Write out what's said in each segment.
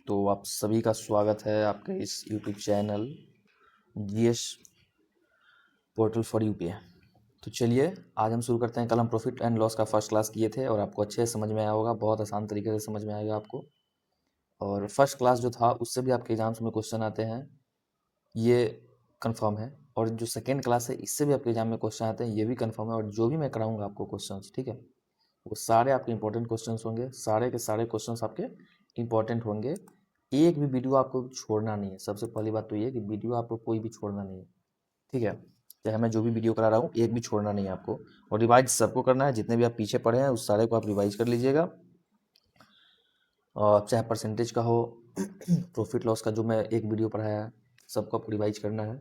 तो आप सभी का स्वागत है आपके इस YouTube channel GS portal for you पे। तो चलिए आज हम शुरू करते हैं। कल हम प्रॉफिट एंड लॉस का फर्स्ट क्लास किए थे और आपको अच्छे से समझ में आया होगा, बहुत आसान तरीके से समझ में आएगा आपको। और फर्स्ट क्लास जो था उससे भी आपके एग्जाम्स में क्वेश्चन आते हैं, ये कंफर्म है। और जो सेकेंड क्लास है इससे भी आपके एग्जाम में क्वेश्चन आते हैं, ये भी कंफर्म है। और जो भी मैं कराऊंगा आपको क्वेश्चन, ठीक है, वो सारे आपके इंपॉर्टेंट क्वेश्चन होंगे, सारे के सारे क्वेश्चन आपके इंपॉर्टेंट होंगे। एक भी वीडियो आपको छोड़ना नहीं है। सबसे पहली बात तो ये कि वीडियो आपको कोई भी छोड़ना नहीं है, ठीक है। चाहे मैं जो भी वीडियो करा रहा हूँ एक भी छोड़ना नहीं है आपको। और रिवाइज सबको करना है, जितने भी आप पीछे पढ़े हैं उस सारे को आप रिवाइज कर लीजिएगा। और चाहे परसेंटेज का हो प्रॉफिट लॉस का जो मैं एक वीडियो पढ़ाया है सबको आपको रिवाइज करना है।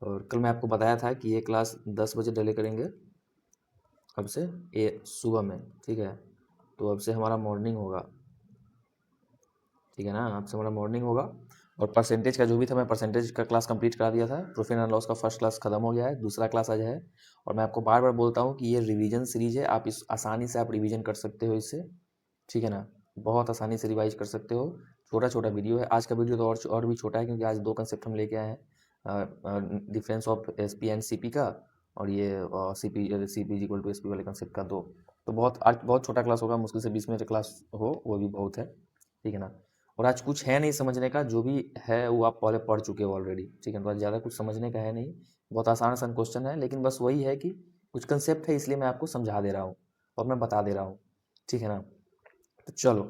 और कल मैं आपको बताया था कि ये क्लास 10 बजे डिले करेंगे अब से, ये सुबह में, ठीक है। तो अब से हमारा मॉर्निंग होगा, ठीक है ना, अब से हमारा मॉर्निंग होगा। और परसेंटेज का जो भी था मैं परसेंटेज का क्लास कंप्लीट करा दिया था। प्रॉफिट एंड लॉस का फर्स्ट क्लास खत्म हो गया है, दूसरा क्लास आज है। और मैं आपको बार बार बोलता हूँ कि ये रिवीजन सीरीज है, आप इस आसानी से आप रिवीजन कर सकते हो इससे, ठीक है ना। बहुत आसानी से रिवाइज कर सकते हो। छोटा छोटा वीडियो है, आज का वीडियो तो और भी छोटा है क्योंकि आज दो कंसेप्ट हम लेके आए हैं, difference of S P and C P का, और ये C P equal to S P वाले कंसेप्ट का। दो तो बहुत छोटा क्लास होगा, मुश्किल से 20 मिनट का क्लास हो वो भी बहुत है, ठीक है ना। और आज कुछ है नहीं समझने का, जो भी है वो आप पहले पढ़ चुके हो ऑलरेडी, ठीक है। तो आज ज़्यादा कुछ समझने का है नहीं, बहुत आसान आसान क्वेश्चन है। लेकिन बस वही है कि कुछ कंसेप्ट है इसलिए मैं आपको समझा दे रहा हूँ और मैं बता दे रहा हूँ, ठीक है ना। तो चलो,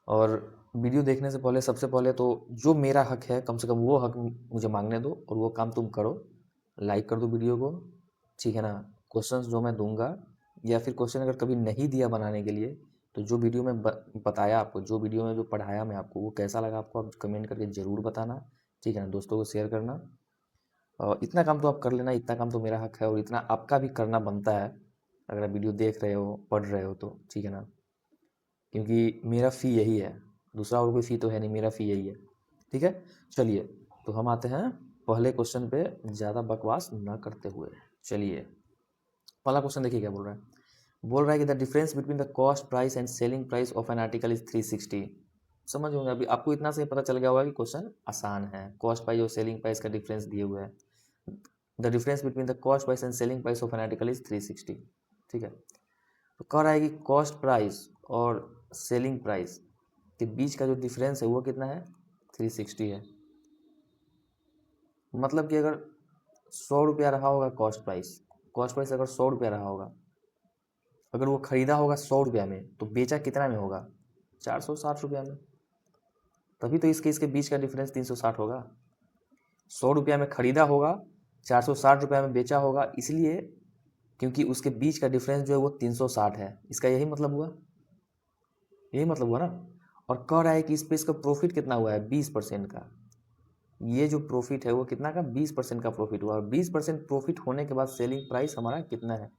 और वीडियो देखने से पहले सबसे पहले तो जो मेरा हक है कम से कम वो हक मुझे मांगने दो, और वो काम तुम करो, लाइक कर दो वीडियो को, ठीक है ना। क्वेश्चंस जो मैं दूंगा, या फिर क्वेश्चन अगर कभी नहीं दिया बनाने के लिए, तो जो वीडियो में बताया आपको, जो वीडियो में जो पढ़ाया मैं आपको, वो कैसा लगा आपको आप कमेंट करके ज़रूर बताना, ठीक है ना। दोस्तों को शेयर करना, और इतना काम तो आप कर लेना, इतना काम तो मेरा हक है और इतना आपका भी करना बनता है अगर आप वीडियो देख रहे हो पढ़ रहे हो तो, ठीक है ना। क्योंकि मेरा फ़ी यही है, दूसरा और कोई फ़ी तो है नहीं, मेरा फ़ी यही है, ठीक है। चलिए तो हम आते हैं पहले क्वेश्चन पे, ज़्यादा बकवास ना करते हुए। चलिए पहला क्वेश्चन देखिए क्या बोल रहा है। बोल रहा है कि the difference between the cost price and selling price of an article is 360। समझ होंगे अभी आपको, इतना से पता चल गया होगा कि क्वेश्चन आसान है। कॉस्ट प्राइस और सेलिंग प्राइस का डिफरेंस दिए हुए हैं। The difference between the cost price and selling price of an article is 360, ठीक है। तो कह रहा है कि कॉस्ट प्राइस और सेलिंग प्राइस के बीच का जो डिफरेंस है वो कितना है, 360 है। मतलब कि अगर 100 रुपया रहा होगा कॉस्ट प्राइस अगर 100 रुपया रहा होगा, अगर वो खरीदा होगा 100 रुपया में, तो बेचा कितना में होगा, 460 रुपया में। तभी तो इसके बीच का डिफरेंस 360 होगा। 100 रुपया में खरीदा होगा, 460 रुपया में बेचा होगा, इसलिए क्योंकि उसके बीच का डिफरेंस जो है वो 360 है। इसका यही मतलब हुआ, यही मतलब हुआ ना। और कह रहा है कि इस पे इसका प्रॉफिट कितना हुआ है, 20% का। ये जो प्रॉफिट है वो कितना का, 20% का प्रॉफिट हुआ। और 20% प्रॉफिट होने के बाद सेलिंग प्राइस हमारा कितना है।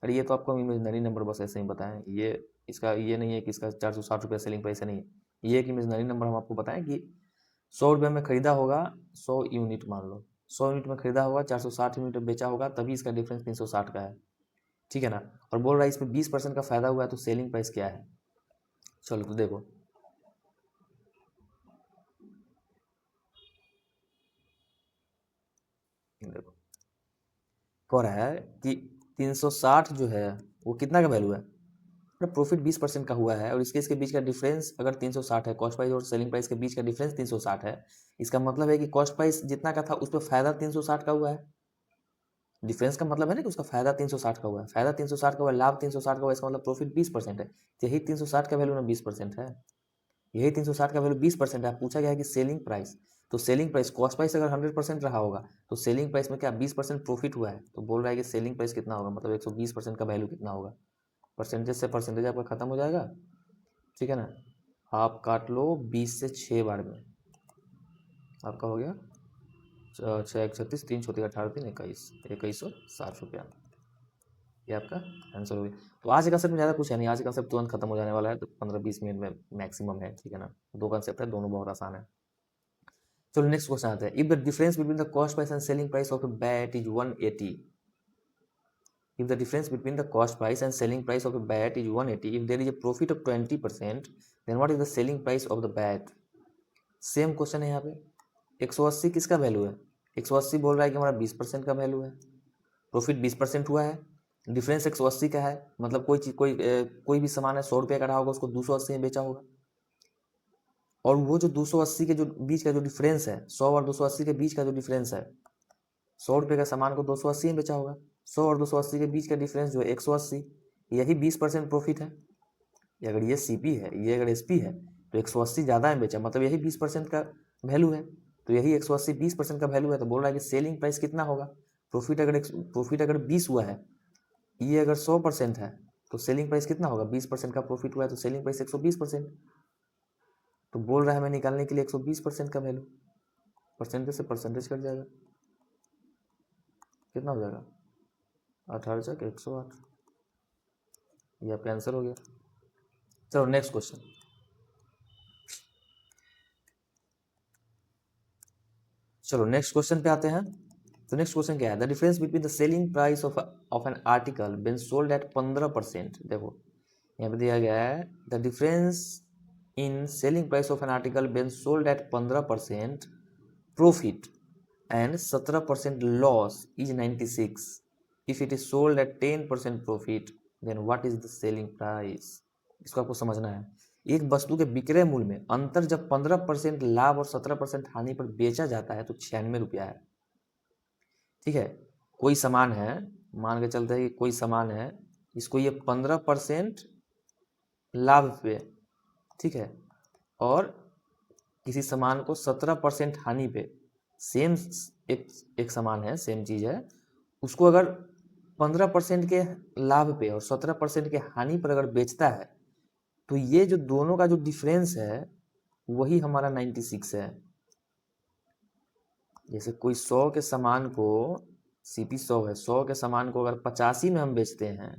अरे ये तो आपको इमेजनरी नंबर बस ऐसे ही बताएं, ये इसका ये नहीं है कि इसका 460 रुपया सेलिंग प्राइस है, नहीं। ये एक इमेजनरी नंबर हम आपको बताएं कि 100 रुपये में खरीदा होगा, 100 यूनिट मान लो, 100 यूनिट में खरीदा होगा, 460 यूनिट में बेचा होगा, तभी इसका डिफरेंस 360 का है, ठीक है ना। और बोल रहा है इसमें 20% का फायदा हुआ है, तो सेलिंग प्राइस क्या है। चलो तो देखो, देखो कह रहा है कि 360 जो है वो कितना का वैल्यू है, प्रॉफिट 20% का हुआ है, और इसके बीच का डिफरेंस अगर 360 है, कॉस्ट प्राइस और सेलिंग प्राइस के बीच का डिफरेंस 360 है। इसका मतलब है कि कॉस्ट प्राइस जितना का था उस पर फायदा 360 का हुआ है। डिफरेंस का मतलब है ना कि उसका फायदा 360 का हुआ है, फायदा 360 का हुआ है, लाभ 360 का हुआ है, इसका मतलब प्रॉफिट 20% है। तो यही 360 का वैल्यू ना 20% है, यही 360 का वैल्यू 20% है। पूछा गया है कि सेलिंग प्राइस, तो सेलिंग प्राइस, कॉस्ट प्राइस अगर 100% रहा होगा तो सेलिंग प्राइस में क्या 20% प्रॉफिट हुआ है, तो बोल रहा है कि सेलिंग प्राइस कितना होगा, मतलब 120% का वैल्यू कितना होगा। परसेंटेज से परसेंटेज आपका खत्म हो जाएगा, ठीक है ना। आप काट लो 20 से 6 बार में, आपका हो गया 6 1 36, 3 18 3 21,60 रुपया। ये आपका आंसर हो गया। तो आज का कंसेप्ट में ज़्यादा कुछ है नहीं, आज का कंसेप्ट तुरंत खत्म हो जाने वाला है, तो 15-20 मिनट में मैक्सिमम है, ठीक है ना। दो कंसेप्ट है, दोनों बहुत आसान है। चलो नेक्स्ट क्वेश्चन आता है। If the difference between the cost price and selling price of a bat is 180, if the difference between the cost price and selling price of a bat is 180, if there is a profit of 20%, then what is the selling price of the bat? Same question है यहाँ पे। 180 किसका value है? 180 बोल रहा है कि हमारा 20% का वैल्यू है, प्रॉफिट 20% हुआ है, डिफरेंस 180 का है, मतलब कोई चीज कोई भी सामान है 100 रुपये का रहा होगा, उसको 280 में बेचा होगा, और वो जो 280 के जो बीच का जो डिफरेंस है, 100 और 280 के बीच का जो डिफरेंस है, 100 रुपये का सामान को 280 में बेचा होगा, 100 और 280 के बीच का डिफरेंस जो है 180, यही 20% प्रॉफिट है। अगर ये सीपी है, ये अगर एसपी है, तो 180 ज़्यादा में बेचा, मतलब यही 20% का वैल्यू है, तो यही 180 20% का वैल्यू है, तो बोल रहा है कि सेलिंग प्राइस कितना होगा? प्रॉफिट अगर 20 हुआ है, ये अगर 100% है, तो सेलिंग प्राइस कितना होगा? 20% का प्रॉफिट हुआ है, तो सेलिंग प्राइस 120%। तो बोल रहा है हमें निकालने के लिए 120% का वैल्यू, परसेंटेज से परसेंटेज कट जाएगा, कितना हो जाएगा? 18 चक 108, ये आपका आंसर हो गया। चलो नेक्स्ट क्वेश्चन। चलो नेक्स्ट क्वेश्चन पे आते हैं। तो नेक्स्ट क्वेश्चन क्या है? The difference between the selling price of an article when sold at 15%। देखो यहाँ पे दिया गया है the difference in selling price of an article when sold at 15% profit and 17% loss is 96। If it is sold at 10% profit then what is the selling price? इसको आपको समझना है। एक वस्तु के विक्रय मूल्य में अंतर जब 15% लाभ और 17% हानि पर बेचा जाता है तो 96 रुपया है। ठीक है, कोई सामान है, मान के चलते हैं कि कोई सामान है, इसको ये 15% लाभ पे, ठीक है, और किसी सामान को 17% हानि पे, सेम एक सामान है, सेम चीज है, उसको अगर 15% के लाभ पे और 17% के हानि पर अगर बेचता है, तो ये जो दोनों का जो डिफरेंस है वही हमारा 96 है। जैसे कोई 100 के सामान को, सीपी 100 है, 100 के सामान को अगर 85 में हम बेचते हैं,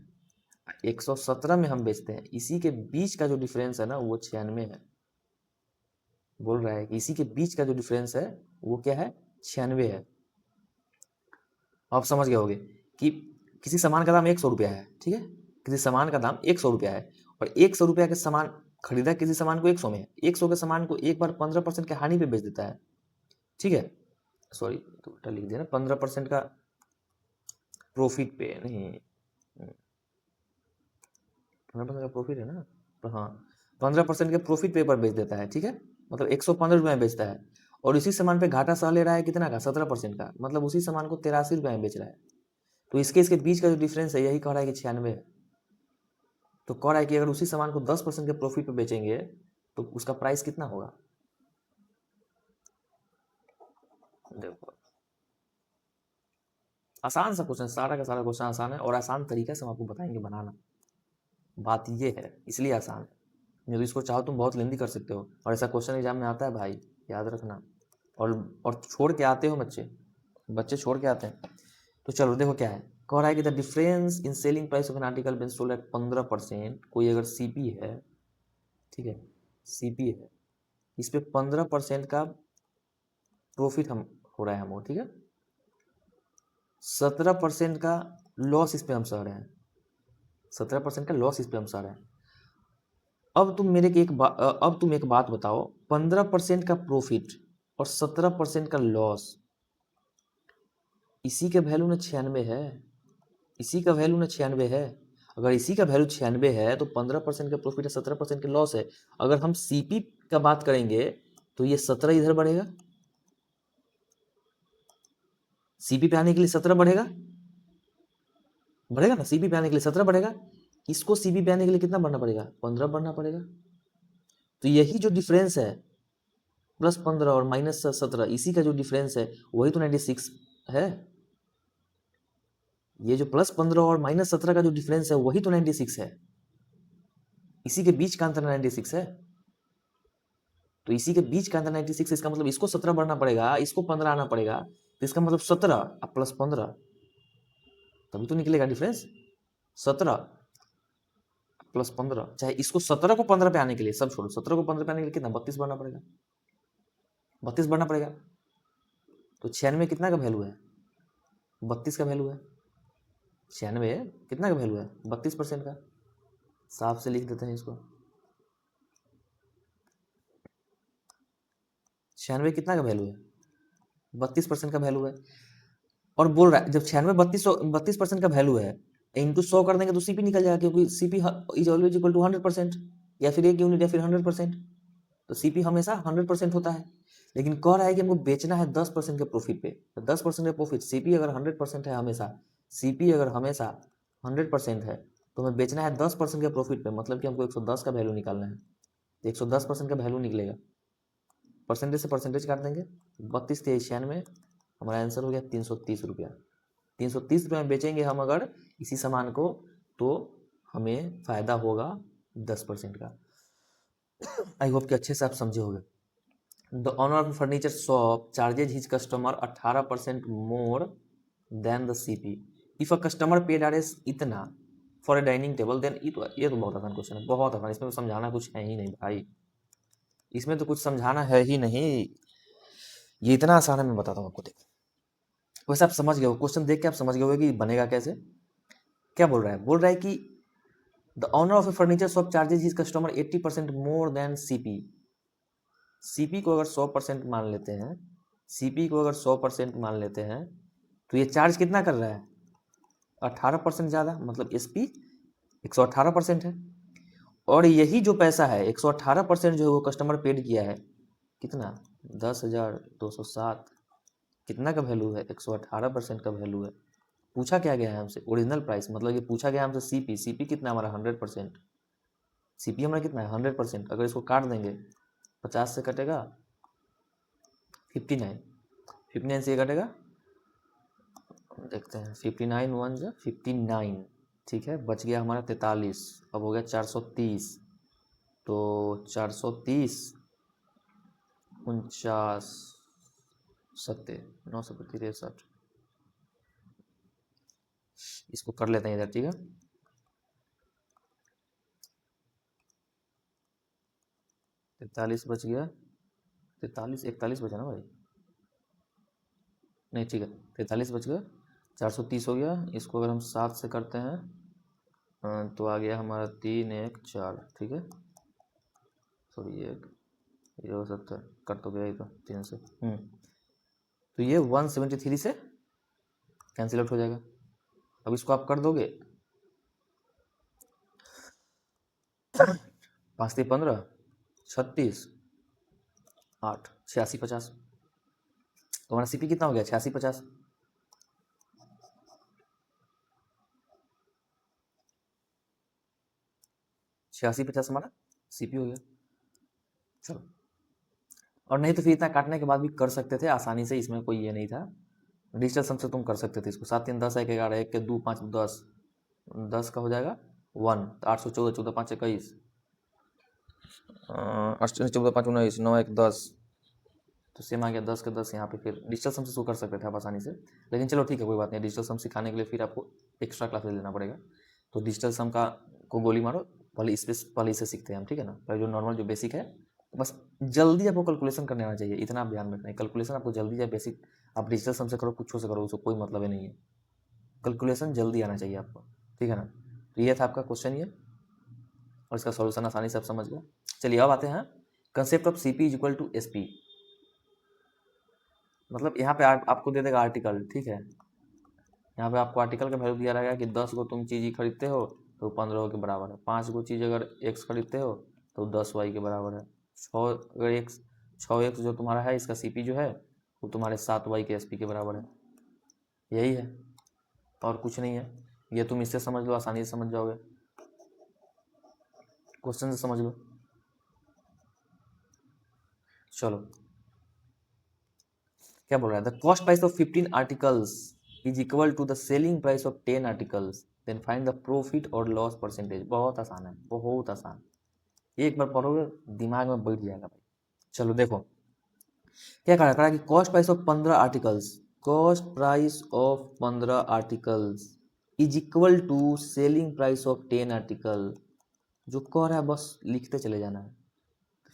117 में हम बेचते हैं, इसी के बीच का जो डिफरेंस है ना वो 96 है। बोल रहा है कि इसी के बीच का जो डिफरेंस है वो क्या है? 96 है। आप समझ गए होगे कि किसी सामान का दाम 100 रुपया है, ठीक है, किसी सामान का दाम 100 रुपया है, और 100 रुपया के सामान खरीदा, किसी सामान को 100 में है, 100 के सामान को एक बार 15% के हानि पे बेच देता है, ठीक है, सॉरी तो उल्टा लिख दिया ना, 15% का प्रॉफिट पे नहीं, 15% का प्रॉफिट है ना, तो हाँ 15% के प्रॉफिट पे पर बेच देता है, ठीक है, मतलब 115 रुपये में बेचता है, और इसी सामान पे घाटा सह ले रहा है कितना का? 17% का, मतलब उसी सामान को 83 रुपये में बेच रहा है। तो इसके बीच का जो डिफरेंस है यही कह रहा है कि 96 है। तो कह रहा है कि अगर उसी सामान को 10% के प्रॉफिट पे बेचेंगे तो उसका प्राइस कितना होगा? देखो आसान सा क्वेश्चन, सारा का सारा क्वेश्चन आसान है, और आसान तरीका से हम आपको बताएंगे बनाना। बात ये है, इसलिए आसान है, नहीं तो इसको चाहो तुम बहुत लेंदी कर सकते हो, और ऐसा क्वेश्चन एग्जाम में आता है भाई, याद रखना। और छोड़ के आते हो बच्चे छोड़ के आते हैं। तो चलो देखो क्या है, कह रहा है कि the difference in selling price of an article when sold at 15%, कोई अगर सीपी है, ठीक है, सीपी है, इस पे 15% का प्रॉफिट हम हो रहा है हमको, ठीक है, 17% का लॉस इस पे हम सह रहे हैं, 17% का लॉस इस पे हम सह रहे हैं। अब तुम एक बात बताओ, 15% का प्रॉफिट और 17% का लॉस, इसी का वैल्यू ना 96 है, इसी का वैल्यू ना 96 है। अगर इसी का वैल्यू 96 है तो 15% का प्रॉफिट है, 17% का लॉस है। अगर हम सीपी का बात करेंगे तो ये 17 इधर बढ़ेगा, सीपी पे आने के लिए 17 बढ़ेगा, बढ़ेगा ना, सीपी पे आने के लिए 17 बढ़ेगा, इसको सीपी पे आने के लिए कितना बढ़ना पड़ेगा? 15 बढ़ना पड़ेगा। तो यही जो डिफरेंस है, +15 और -17, इसी का जो डिफरेंस है वही तो 96 है। ये जो +15 और -17 का जो डिफरेंस है वही तो 96 है, इसी के बीच का अंतर 96 है। तो इसी के बीच का अंतर 96, इसका मतलब इसको 17 बढ़ना पड़ेगा, इसको 15 आना पड़ेगा, तो इसका मतलब 17 अब +15, तभी तो निकलेगा डिफरेंस। 17 +15, चाहे इसको 17 को 15 पे आने के लिए, सब छोड़ो, 17 को 15 पे आने के लिए कितना? 32 बढ़ना पड़ेगा, 32 बढ़ना पड़ेगा। तो 96 कितना का वैल्यू है? 32 का वैल्यू है। 96 कितना का वैल्यू है? 32% का। साफ से लिख देते हैं इसको। 96 कितना का वैल्यू है? 32% का वैल्यू है। और बोल रहा है जब 96 32% का वैल्यू है, इंटू 100 कर देंगे तो सीपी निकल जाएगा, क्योंकि CP is always equal to 100%, या फिर 1 यूनिट या फिर 100%। तो सीपी हमेशा 100% होता है। लेकिन कह रहा है कि हमको बेचना है 10% के प्रॉफिट पे। तो 10% का प्रॉफिट, सीपी अगर 100% है हमेशा, सीपी अगर हमेशा 100% है, तो हमें बेचना है 10% के प्रॉफिट पे, मतलब कि हमको 110 का वैल्यू निकालना है। तो 110% का वैल्यू निकलेगा। परसेंटेज से परसेंटेज काट देंगे, 32 से 96, हमारा आंसर हो गया 330 रुपया। 330 रुपये में बेचेंगे हम अगर इसी सामान को, तो हमें फायदा होगा 10% का। आई होप कि अच्छे से आप समझे होंगे। The owner of furniture shop charges his customer 18% more than the CP if a customer paid R S इतना for a dining table then ये तो बहुत आसान क्वेश्चन है, बहुत आसान। इसमें तो समझाना कुछ है ही नहीं भाई, इसमें तो कुछ समझाना है ही नहीं, ये इतना आसान है, मैं बताता हूँ आपको। देखो वैसे आप समझ गए हो, क्वेश्चन देख के आप समझ गए हो कि बनेगा कैसे। क्या बोल रहा है? बोल रहा है कि the owner of A furniture shop charges his customer 80% more than CP. CP को अगर 100% मान लेते हैं, सीपी को अगर 100% मान लेते हैं, तो ये चार्ज कितना कर रहा है? 18% ज़्यादा, मतलब एसपी 118% है। और यही जो पैसा है 118% जो है वो कस्टमर पेड किया है, कितना? 10,207। कितना का वैल्यू है? 118% का वैल्यू है। पूछा क्या गया है हमसे? ओरिजिनल प्राइस, मतलब ये पूछा गया हमसे सीपी। सीपी कितना हमारा? 100%। सीपी हमारा कितना है? 100%। अगर इसको काट देंगे, 50 से कटेगा 59, 59 से ये कटेगा, देखते हैं, 59 1 जा 59, ठीक है। बच गया हमारा 43, अब हो गया 430। तो 430 49 70 963, इसको कर लेते हैं इधर, ठीक है। 43 बच गया, 43 41 बचा ना भाई, नहीं ठीक है, 43 बच गया, 430 हो गया। इसको अगर हम 7 से करते हैं तो आ गया हमारा 3 1 4, ठीक है। सॉरी ये हो सकता है, कट तो गया ही तो 3 से। तो ये 173 से कैंसिल आउट हो जाएगा। अब इसको आप कर दोगे, 5 3 15 36 8 86 50। तो हमारा सीपी कितना हो गया? 86 50। छियासी 50 हमारा सीपी हो गया। चलो, और नहीं तो फिर इतना काटने के बाद भी कर सकते थे आसानी से, इसमें कोई ये नहीं था। डिजिटल सम से तुम कर सकते थे इसको। 7 3 10 1 11 1 के 2 5 10, 10 का हो जाएगा 1, तो 814 14 5 21, 8 14 5 19 9 1 10, तो सेम आ गया 10 के 10 यहाँ पे। फिर डिजिटल सम से शुरू कर सकते थे आप आसानी से, लेकिन चलो ठीक है, कोई बात नहीं। डिजिटल सम सिखाने के लिए फिर आपको एक्स्ट्रा क्लासेस लेना पड़ेगा। तो डिजिटल सम का को गोली मारो, पहले इसे सीखते हैं हम, ठीक है ना। पहले जो नॉर्मल जो बेसिक है, बस जल्दी आपको कैलकुलेशन करने आना चाहिए, इतना आप ध्यान रखना है। कैलकुलेशन आपको जल्दी या बेसिक, आप डिजिटल सम से करो, कुछ से करो, उसको कोई मतलब ही नहीं है। कैलकुलेशन जल्दी आना चाहिए आपको, ठीक है ना। तो ये था आपका क्वेश्चन ये, और इसका सॉल्यूशन आसानी से आप समझ गए। चलिए अब आते हैं concept of C P is equal to S P. मतलब यहाँ पे आपको दे देगा आर्टिकल, ठीक है। यहाँ पे आपको आर्टिकल का वैल्यू दिया रहेगा कि 10 को तुम चीज़ खरीदते हो तो 15 के बराबर है। 5 को चीज़ अगर x खरीदते हो तो 10 y के बराबर है। 6 अगर x 6x जो तुम्हारा है, इसका सीपी जो है वो तुम्हारे 7 y के एसपी के बराबर है। यही है, और कुछ नहीं है। ये तुम इससे समझ लो, आसानी से समझ जाओगे, क्वेश्चन से समझ लो। चलो, क्या बोल रहा है? The cost price of 15 articles is equal to the selling price of 10 articles, then find the profit और लॉस परसेंटेज। बहुत आसान है, बहुत आसान। एक बार पढ़ोगे दिमाग में बैठ जाएगा भाई। चलो देखो क्या करा करा कि cost price of 15 articles, cost price of 15 articles is equal to selling price of 10 article. जो कह रहा है बस लिखते चले जाना है।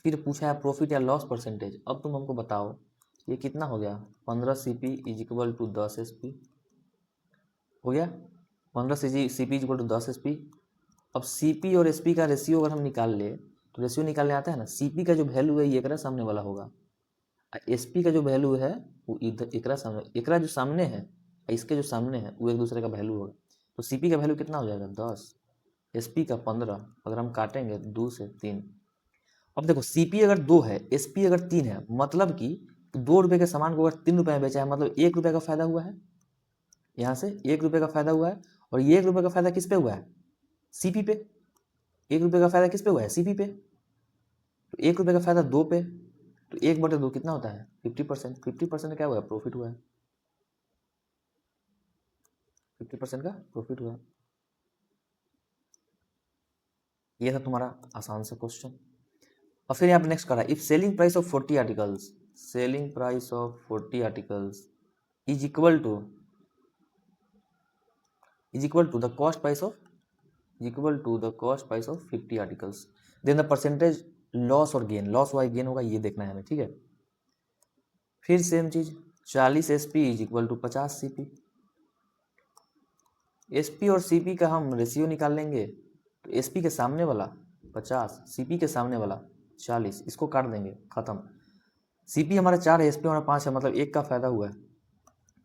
फिर पूछा है प्रॉफिट या लॉस परसेंटेज। अब तुम हमको बताओ ये कितना हो गया? 15 CP is equal to 10 SP हो गया। 15 C P equal to 10 S P. अब सी पी और एस पी का रेशियो अगर हम निकाल ले तो रेशियो निकालने आता है ना, सी पी का जो वैल्यू है ये एकरा सामने वाला होगा, एस पी का जो वैल्यू है वो इधर एकरा सामने, एकरा जो सामने है इसके जो सामने है वो एक दूसरे का वैल्यू होगा। तो सी पी का वैल्यू कितना हो जाएगा 10, एस पी का 15, अगर हम काटेंगे 2 से 3। अब देखो सी पी अगर 2 है, एस पी अगर 3 है, मतलब कि 2 रुपये के सामान को अगर 3 रुपये में बेचा है, मतलब 1 रुपये का फायदा हुआ है, यहाँ से 1 रुपये का फायदा हुआ है। और ये 1 रुपये का फायदा किस पे हुआ है, सीपी पे। 1 रुपये का फायदा किस पे हुआ है, सीपी पे। तो 1 रुपये का फायदा 2 पे, तो 1/2 कितना होता है 50%। 50% क्या हुआ है, प्रॉफिट हुआ है, 50% का प्रॉफिट हुआ है। ये था तुम्हारा आसान सा क्वेश्चन। और फिर यहाँ पे नेक्स्ट करा, if selling price of 40 articles, selling price of 40 articles is equal to the cost price of of 50 articles, then the percentage loss और गेन, लॉस हुआ गेन होगा ये देखना है हमें, ठीक है। फिर सेम चीज 40 SP is equal to 50 CP. SP और सीपी का हम रेशियो निकाल लेंगे, तो एसपी के सामने वाला 50, सीपी के सामने वाला 40, इसको काट देंगे, खत्म। सीपी हमारा 4 है, एसपी हमारा 5 है, मतलब 1 का फायदा हुआ है,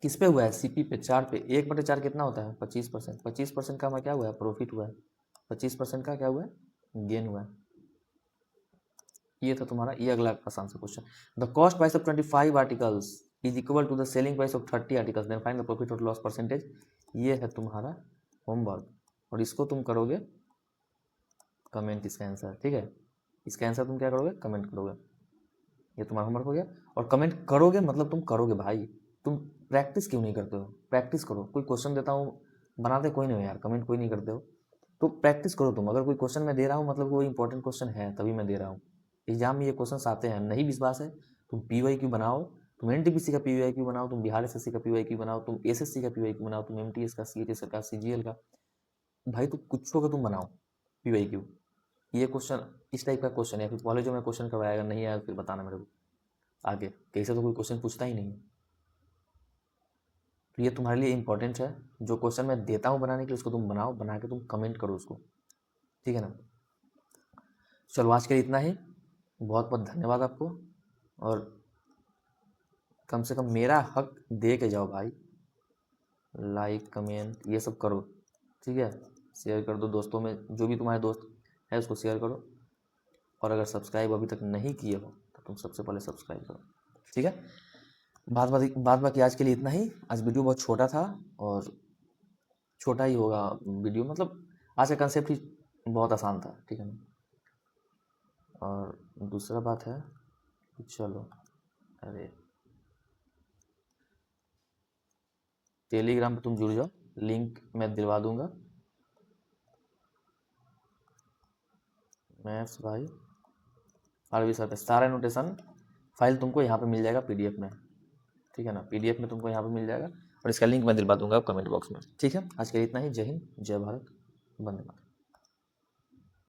किस पे हुआ है, सीपी पे, 4 पे। 1/4 कितना होता है 25%। 25% का हमारा क्या हुआ है, प्रॉफिट हुआ है। 25% का क्या हुआ है, गेन हुआ है। ये था तुम्हारा, ये अगला आसान सा question. The cost price of 25 articles is equal to the selling price of 30 articles, then find the profit और लॉस परसेंटेज। ये है तुम्हारा होमवर्क, और इसको तुम करोगे कमेंट, इसका आंसर, ठीक है। इसका आंसर तुम क्या करोगे, कमेंट करोगे। ये तुम्हारा होमवर्क हो गया। और कमेंट करोगे मतलब तुम करोगे भाई, तुम प्रैक्टिस क्यों नहीं करते हो, प्रैक्टिस करो। कोई क्वेश्चन देता हूँ, बनाते कोई नहीं हो यार, कमेंट कोई नहीं करते हो, तो प्रैक्टिस करो तुम। अगर कोई क्वेश्चन मैं दे रहा हूँ मतलब कोई इंपॉर्टेंट क्वेश्चन है तभी मैं दे रहा हूँ। एग्जाम में ये क्वेश्चन आते हैं, नहीं विश्वास है तुम PYQ बनाओ, तुम NTPC का PYQ बनाओ, तुम बिहार SSC का PYQ बनाओ, तुम SSC का PYQ बनाओ, तुम MTS का, CHS का, CGL का, भाई तुम कुछ का तुम बनाओ PYQ। ये क्वेश्चन इस टाइप का क्वेश्चन है, फिर कॉलेजों में क्वेश्चन करवाएगा, नहीं आया फिर बताना मेरे को आगे, कैसे तो कोई क्वेश्चन पूछता ही नहीं है। तो ये तुम्हारे लिए इंपॉर्टेंट है, जो क्वेश्चन मैं देता हूँ बनाने के लिए उसको तुम बनाओ, बना के तुम कमेंट करो उसको, ठीक है ना। चलो आज के लिए इतना ही, बहुत बहुत धन्यवाद आपको। और कम से कम मेरा हक दे के जाओ भाई, लाइक कमेंट ये सब करो, ठीक है। शेयर कर दो दोस्तों में, जो भी तुम्हारे दोस्त है उसको शेयर करो। और अगर सब्सक्राइब अभी तक नहीं किए हो तो तुम सबसे पहले सब्सक्राइब करो, ठीक है। बात बाकी आज के लिए इतना ही। आज वीडियो बहुत छोटा था, और छोटा ही होगा वीडियो, मतलब आज का कंसेप्ट ही बहुत आसान था, ठीक है ना। और दूसरा बात है, चलो अरे टेलीग्राम पे तुम जुड़ जाओ, लिंक मैं दिलवा दूंगा। मैथ्स भाई आरवी सर पे सारा नोटेशन फाइल तुमको यहाँ पे मिल जाएगा PDF में, ठीक है ना। PDF में तुमको यहाँ पे मिल जाएगा, और इसका लिंक मैं दिलवा दूंगा कमेंट बॉक्स में, ठीक है। आज के लिए इतना ही। जय हिंद, जय भारत, वंदे मातरम।